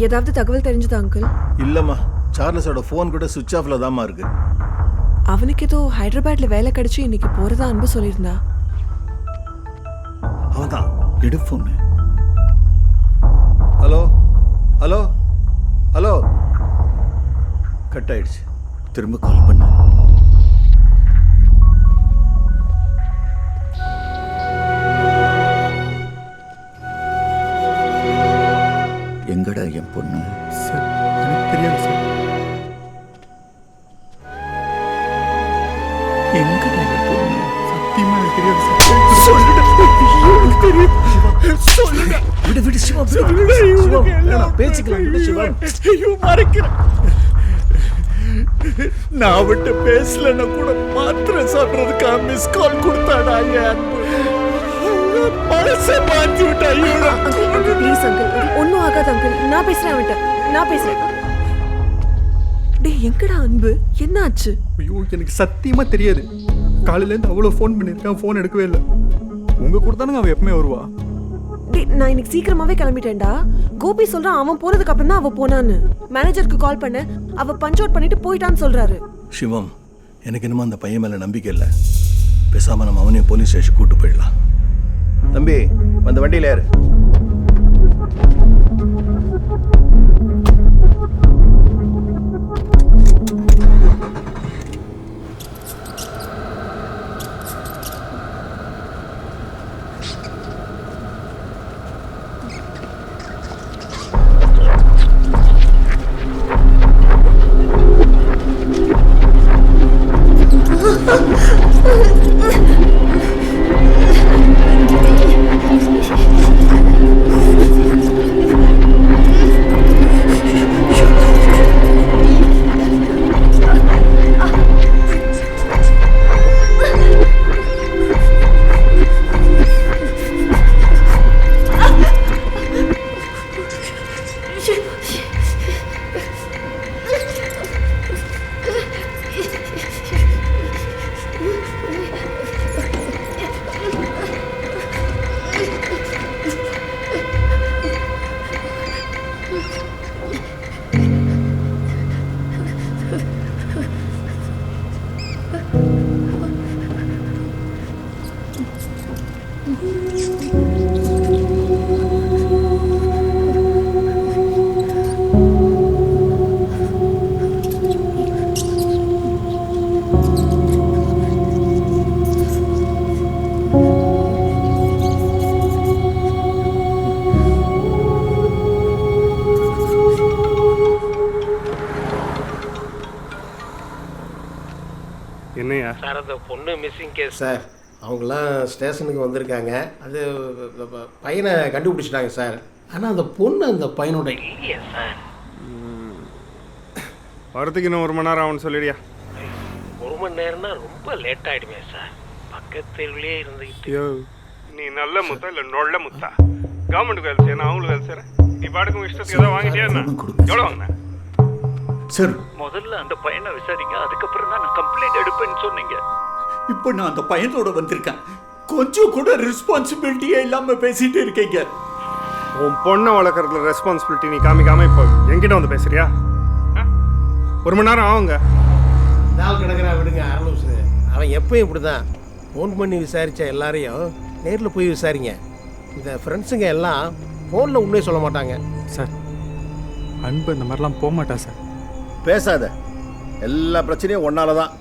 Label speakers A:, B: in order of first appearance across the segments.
A: ஏதாவது தகவல் தெரிஞ்சதா அங்கிள்?
B: இல்லம்மா, சார்லஸோட ஃபோன் கூட சுவிட்ச் ஆஃப்ல தான்மா இருக்கு.
A: அவனுக்கு ஏதோ ஹைதராபாத்ல வேலை கிடைச்சு இன்னைக்கு போறதா அன்பு சொல்லியிருந்தா.
B: அவன்தான் எடு phone. Hello hello hello, cut ஆயிடுச்சு. திரும்ப கால் பண்ண. எங்கடா என் பொண்ணு?
C: சார் எனக்கு தெரியாது சார்.
B: எங்கடா என் பொண்ணு?
C: சத்தியமா எனக்கு தெரியாது சார். சொல்லுடா. எனக்கு தெரியும். சொல்லுடா.
B: விடு விடு சிவா,
C: சொல்லுடா.
B: வேணாம், பேசிக்கலாம். விடு சிவா.
C: ஐயோ மறைக்கிறேன். நான் அவன்கிட்ட பேசலன்னா கூட மாத்திரை சாப்பிட்றதுக்காக மிஸ் கால் கொடுத்தாடா என் அன்பு. மனசை மாற்றி விட்டா.
A: ப்ளீஸ் அங்கிள், ஒன்னும் ஆகாது அங்கிள். நான் பேசுறேன் அவன்கிட்ட, நான் பேசுறேன். டேய் எங்கடா அன்பு, என்ன ஆச்சு?
C: ஐயோ எனக்கு சத்தியமா தெரியாது. காலையிலேருந்து அவ்வளோ ஃபோன் பண்ணியிருக்கேன், ஃபோன் எடுக்கவே இல்லை. உங்க கூட தானே அவன் எப்பவுமே வருவா.
A: டேய் நான் இன்னைக்கு சீக்கிரமாவே கிளம்பிட்டேன்டா. கோபி சொல்றான் அவன் போனதுக்கு அப்புறம் தான் அவ போனான்னு. மேனேஜருக்கு கால் பண்ண, அவ பஞ்ச் அவுட் பண்ணிட்டு போயிட்டான்னு சொல்றாரு.
B: சிவம், எனக்கு என்னமோ அந்த பையன் மேல நம்பிக்கை இல்லை. பேசாம நம்ம அவனையும் போலீஸ் ஸ்டேஷன் கூட்டு போயிடலாம். தம்பி, அந்த வண்டியில ஏறு.
D: என்னையா
E: சார் அந்த பொண்ணு மிஸ்ஸிங் கேஸ்
F: சார், அவங்களாம் ஸ்டேஷனுக்கு வந்திருக்காங்க. அது பையனை கண்டுபிடிச்சிட்டாங்க சார். ஆனால் அந்த பொண்ணு அந்த பையனோட
E: இல்லையா சார்?
D: வரதுக்கு இன்னும் 1 மணி நேரம் ஆகும்னு சொல்லிடியா.
E: 1 மணி நேரம்னா ரொம்ப லேட் ஆகிடுமே சார். பக்கத்துலேயே இருந்துக்கிட்டு.
D: ஐயோ, நீ நல்ல முத்தா இல்லை நொல்ல முத்தா? கவர்மெண்ட்டுக்கு வேலை செய்யணும், அவங்களுக்கு வேலை செய்கிறேன். நீ பாட்டுக்கும் இஷ்டத்துக்கு ஏதாவது வாங்கிட்டியா என்ன? எவ்வளோ வாங்கினேன்
B: சார்?
G: முதல்ல அந்த பையனை விசாரிங்க, அதுக்கப்புறம் தான் நான் கம்ப்ளைண்ட் எடுப்பேன்னு சொன்னீங்க.
C: இப்போ நான் அந்த பையனோட வந்திருக்கேன். கொஞ்சம் கூட ரெஸ்பான்சிபிலிட்டியே இல்லாம பேசிட்டு இருக்கீங்க.
D: உன் பொண்ணை வளர்க்குறதுல ரெஸ்பான்சிபிலிட்டி நீ காமிக்காம இப்போ என்கிட்ட வந்து பேசுறியா? 1 மணி நேரம் ஆகுங்க.
F: நாள் கிடக்கிறா விடுங்க. அரலூசு அவன் எப்பயும் இப்படி தான். ஃபோன் பண்ணி விசாரித்த எல்லாரையும் நேரில் போய் விசாரிங்க. இந்த ஃப்ரெண்ட்ஸுங்க எல்லாம் ஃபோனில் உண்மையை சொல்ல மாட்டாங்க
C: சார். அன்பு இந்த மாதிரிலாம் போக மாட்டா சார்.
B: பேசாத, எல்லா பிரச்சனையும் ஒன்னால தான்.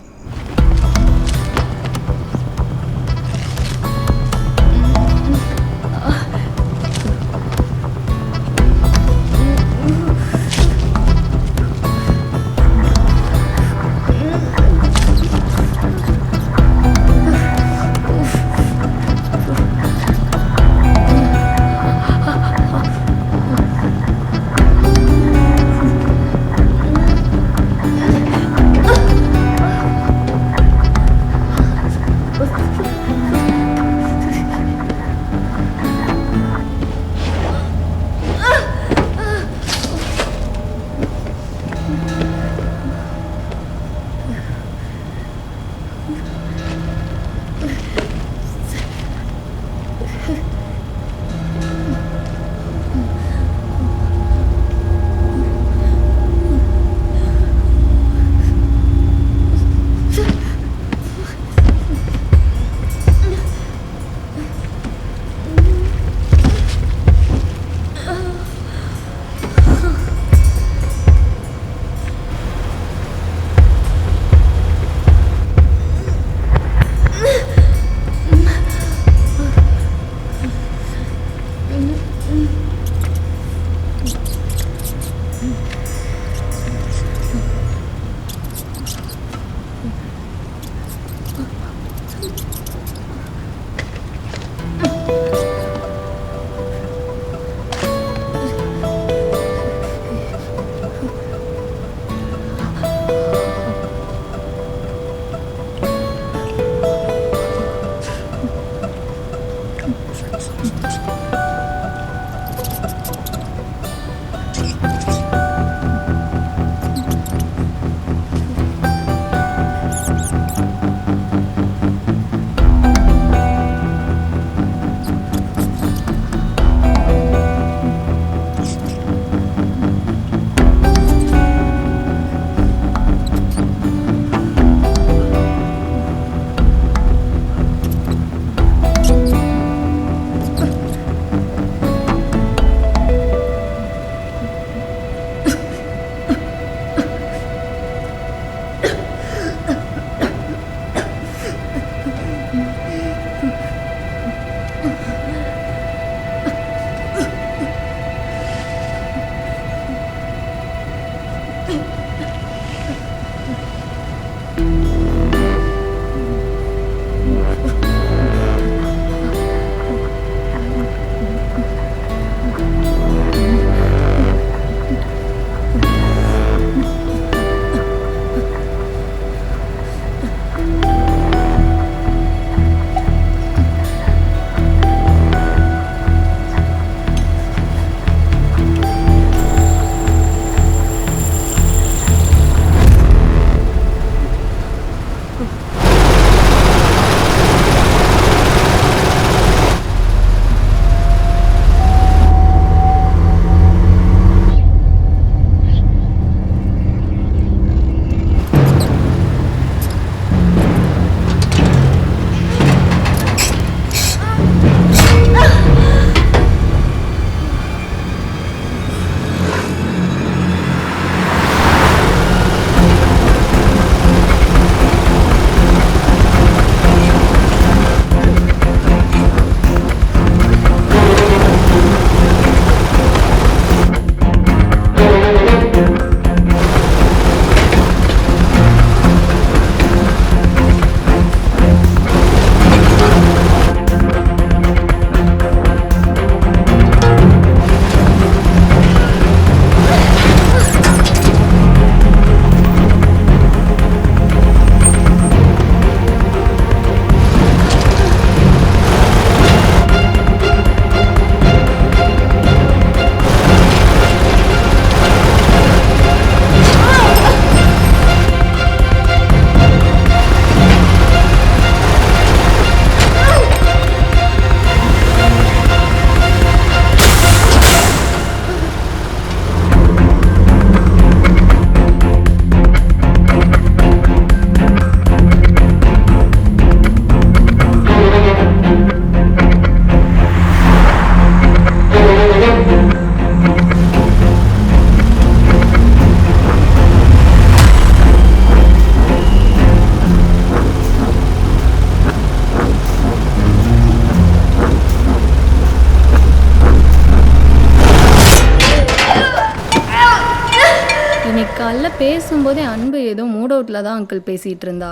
H: பேசும்போதே அன்பு ஏதோ மூட் அவுட்டில் தான் அங்கிள் பேசிகிட்டு இருந்தா.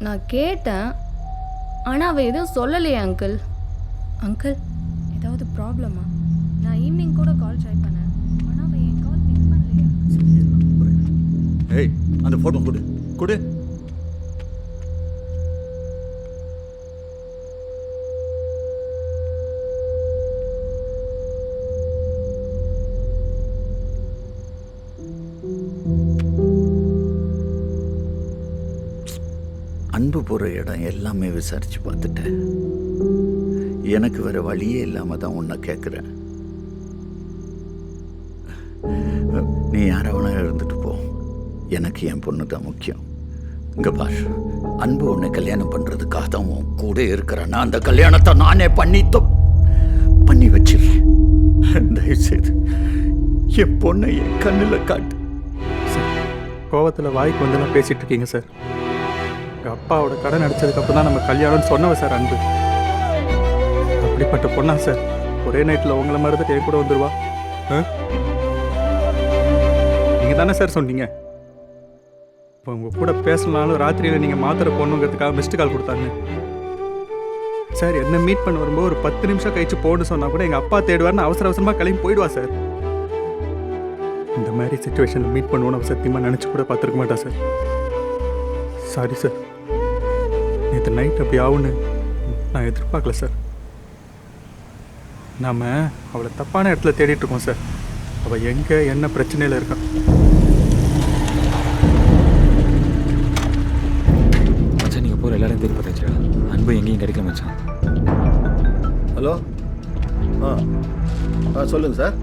H: நான் கேட்டேன், ஆனால் அவள் எதுவும் சொல்லலையே அங்கிள். அங்கிள் ஏதாவது ப்ராப்ளமா? நான் ஈவினிங் கூட கால் ட்ரை பண்ணேன், ஆனால் அவள் என் கால் பிக் பண்ணலையா?
G: ஏய், அந்த போட்டோ கொடு கொடு. அன்பு போகிற இடம் எல்லாமே விசாரித்து பார்த்துட்டேன். எனக்கு வேற வழியே இல்லாமல் தான் உன்னை கேட்குறேன். நீ யாரவனா இருந்துட்டு போ, எனக்கு என் பொண்ணு தான் முக்கியம். இங்கே பார், அன்பு உன்னை கல்யாணம் பண்ணுறதுக்காக தான் உன் கூட இருக்கிறேன்னா அந்த கல்யாணத்தை நானே பண்ணி வச்சிருக்கேன். தயவுசெய்து என் பொண்ணை என் கண்ணில் காட்டு.
I: கோவத்தில் வாய்க்கு வந்தெல்லாம் பேசிகிட்டு இருக்கீங்க சார். எங்கள் அப்பாவோட கடன் அடித்ததுக்கப்புறம் தான் நம்ம கல்யாணம்னு சொன்னவ சார் அன்பு. அப்படிப்பட்ட பொண்ணா சார் ஒரே நைட்டில் உங்களை மாதிரி தான் என் கூட வந்துடுவா? நீங்கள் தானே சார் சொன்னீங்க இப்போ உங்கள் கூட பேசலாலும் ராத்திரியில் நீங்கள் மாத்திரை போடணுங்கிறதுக்காக மிஸ்டு கால் கொடுத்தாங்க சார். என்ன மீட் பண்ண வரும்போது ஒரு 10 நிமிஷம் கழிச்சு போகணுன்னு சொன்னால் கூட எங்கள் அப்பா தேடுவார்னு அவசர அவசரமாக கிளம்பி போயிடுவா சார். இந்த மாதிரி சுச்சுவேஷனில் மீட் பண்ணுவோன்னு சத்தியமாக நினச்சி கூட பார்த்துருக்க மாட்டா சார். சாரி சார், நேற்று நைட் அப்படி ஆகுன்னு நான் எதிர்பார்க்கல சார். நாம் அவளை தப்பான இடத்துல தேடிட்டு இருக்கோம் சார். அவள் எங்கே என்ன பிரச்சனையில் இருக்கா?
J: மச்சான், நீங்கள் போகிற எல்லாரையும் தேடி பார்த்தாச்சா? அன்பு எங்கேயும் கிடைக்கல மச்சான்.
B: ஹலோ, சொல்லுங்கள் சார்.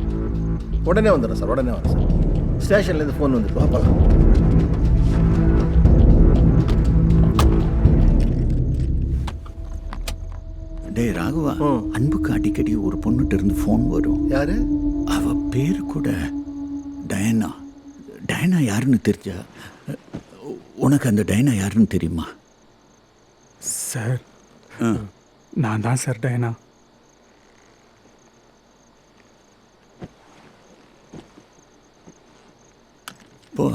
B: உடனே வந்துடுறேன் சார், உடனே வரேன் சார். ஸ்டேஷன்லேருந்து ஃபோன் வந்துட்டு பார்க்கலாம்.
G: டே ராகுவா, அன்புக்கு அடிக்கடி ஒரு பொண்ணுகிட்ட இருந்து ஃபோன் வரும்.
B: யாரு?
G: அவ பேரு கூட டயனா. டயனா யாருன்னு தெரிஞ்சா? உனக்கு அந்த டயனா யாருன்னு தெரியுமா?
I: சார், நான் தான் சார் டயனா.
G: போ.